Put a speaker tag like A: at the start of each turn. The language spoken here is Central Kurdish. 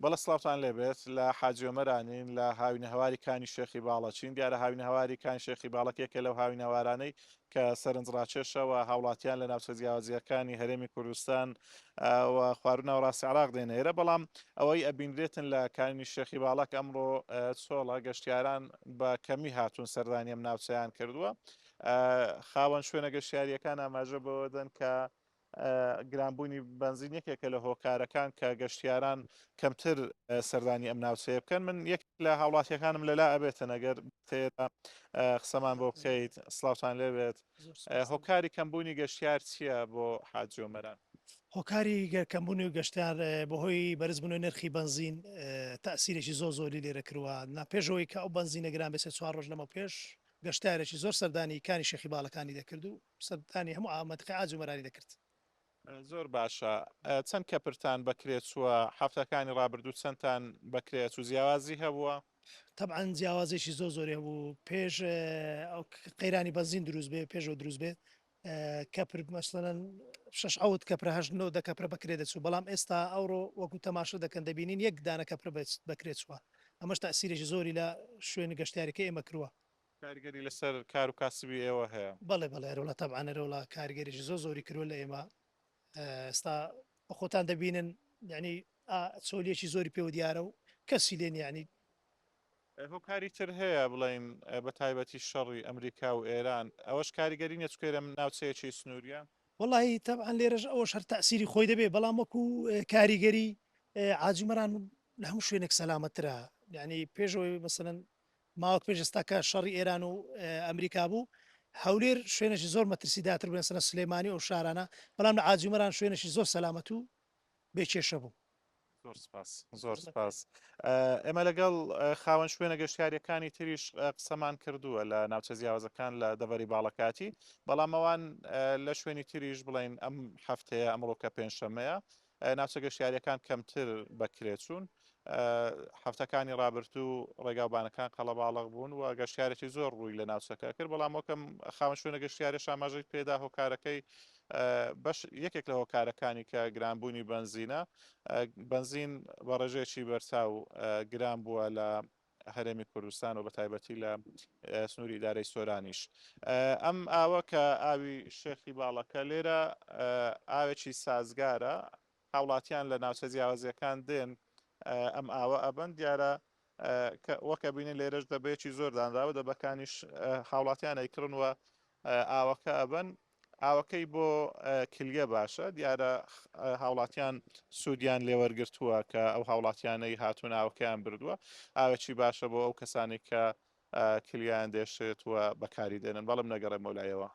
A: بەڵە سلااوان لێبێت لە حاجۆمەرانین لە هاوینە هەواری کانی شێخی باڵەچین دیارە هاوینە هەواری کان شێخی باڵکێکە لەو هاوینە هەوارانەی کە سەرنجڕاکێشەوە هاوڵاتیان لە ناوچە جیاوازیەکانی هەرێمی کوردستان و خواردنەوە ڕاستی عراق دێنێرە بەڵام ئەوەی ئەبینرێتن لە کانی شێخی باڵک ئەمڕۆ چۆڵە گەشتیاران بە کەمی هاتوون سەردانیم ناوچەیان کردووە خاوەن شوێنە گەشتیاریەکان ئاماژە بەوەدەن کە گرانبوونی بنزین یەکێکە لە هۆکارەکان کە گەشتیاران کەمتر سەردانی ئەم ناوچەیە بکەن من یەک لە هاوڵاتیەکانم لەلا ئەبێتن ئەگەر تێدا قسەمان بۆ بکەیت سلااوان لێبێت هۆکاری کەمبوونی گەشتیار چییە بۆ حاجۆمەران
B: هۆکاری گەرکەمبوونی و گەشتار بەهۆی بەرزبوون و نرخی بنزین تاسیرێکی زۆری لێرە کردووە ناپێشەوەی کە ئەو بنزینە گران بێت 4 ڕۆژ لەمە پێش گەشتارێکی زۆر سەردانی کانی شێخی باڵەکانی دەکرد و سەردانی هەموو ئامەدقی ئاجومەرانی دەکرد
A: زۆر باشە چەند کەپرتان بکرێت چووە هەفتەکانی ڕابردوو چەندتان بکرێت و جیاوازی هەبووە
B: طبعاً جیاوازێکی زۆری هەبوو پێش ئەو قەیرانی بەنزین دروست بێ پێشەوە دروست بێت کەپر مەسڵەن 6 کەپرهنەوە دە کەپرە بکرێت دەچوو بەڵام ئێستا ئەوڕۆ وەکو تەماشە دەکەن دەبینین یەک دانە کەپر بکرێت چوە ئەمەش تاسیرێکی زۆری لە شوێنی گەشتارەکە ئێمە کرووە
A: کاریگەری لەسەر کار و کاسبی ئێوە هەیە
B: بەڵێ بەڵێرەوە تەبعاەرەوە کاریگەریی زۆری کردوە لە ئێمە ئێستا بە خۆتان دەبینن ینی چۆلیەکی زۆری پێوە دیارە و کەسی لێن ینی
A: هۆکاری تر هەیە بڵین بە تایبەتی شەڕی ئەمریکا و ئێران ئەوەش کاریگەری نەچکێرە ناوچەیەکی سنووریە
B: وڵی تەعاان لێرەش ئەوەش هەر تاسیری خۆی دەبێ بەڵام وەکو کاریگەری عاجمەران لە هەموو شوێنێک سەلامەترە ینی پێشەوەی مەسەن ماوەک پێش ئێستاکە شەڕی ئێران و ئەمریکا بوو هەولێر شوێنێکی زۆر مەترسیداتر بێن سنە سلێمانی ئەو شارانە بەڵام لە عاجمەران شوێنێکی زۆر سەلامەت و بێکێشە بوو
A: زۆر سپاس ئێمە لەگەڵ خاوەن شوێنە گەشتیاریەکانی تریش قسەمان کردووە لە ناوچە جیاوازەکان لە دەڤەری باڵەکاتی بەڵام ئەوان لە شوێنی تریش بڵین ئەم هەفتەیە ئەمڕۆکە پێنجشەمەیە ناوچە گەشتیاریەکان کەمتر بەکرێت چوون هەفتەکانی ڕابرتوو ڕێگاوبانەکان قەڵەباڵغ بوون و گەشتارێکی زۆر ڕووی لە ناوچەکە کرد بەڵام وەکەم خاوەن شوێنە گەشتیاری ئاماژەی پێدا هۆکارەکەی بەش یەکێک لە هۆکارەکانی کە گرانبوونی بنزینە بنزین بە ڕێژێکی بەرچاو گران بووە لە هەرێمی کوردستان و بە تایبەتی لە سنووری ئیدارەی سۆرانیش ئەم ئاوە کە ئاوی شێخی باڵەکە لێرە ئاوێکی سازگارە هاوڵاتیان لە ناوچە جیاوازیەکان دێن ئەم ئاوە ئەبەن دیارە وەکە بینین لێرەش دەبێکی زۆر دانراوە دەبەکانیش هاوڵاتیان ئەیکردنوە ئاوەکە ئەبەن ئاوەکەی بۆ کلیە باشە دیارە هاوڵاتیان سوودیان لێوەرگرتووە کە ئەو هاوڵاتیانەی هاتوون ئاوەکەیان بردووە ئاوەکی باشە بۆ ئەو کەسانی کە کلیان دێشێت وە بەکاری دێنن بەڵم نەگەڕێ مەولایەوە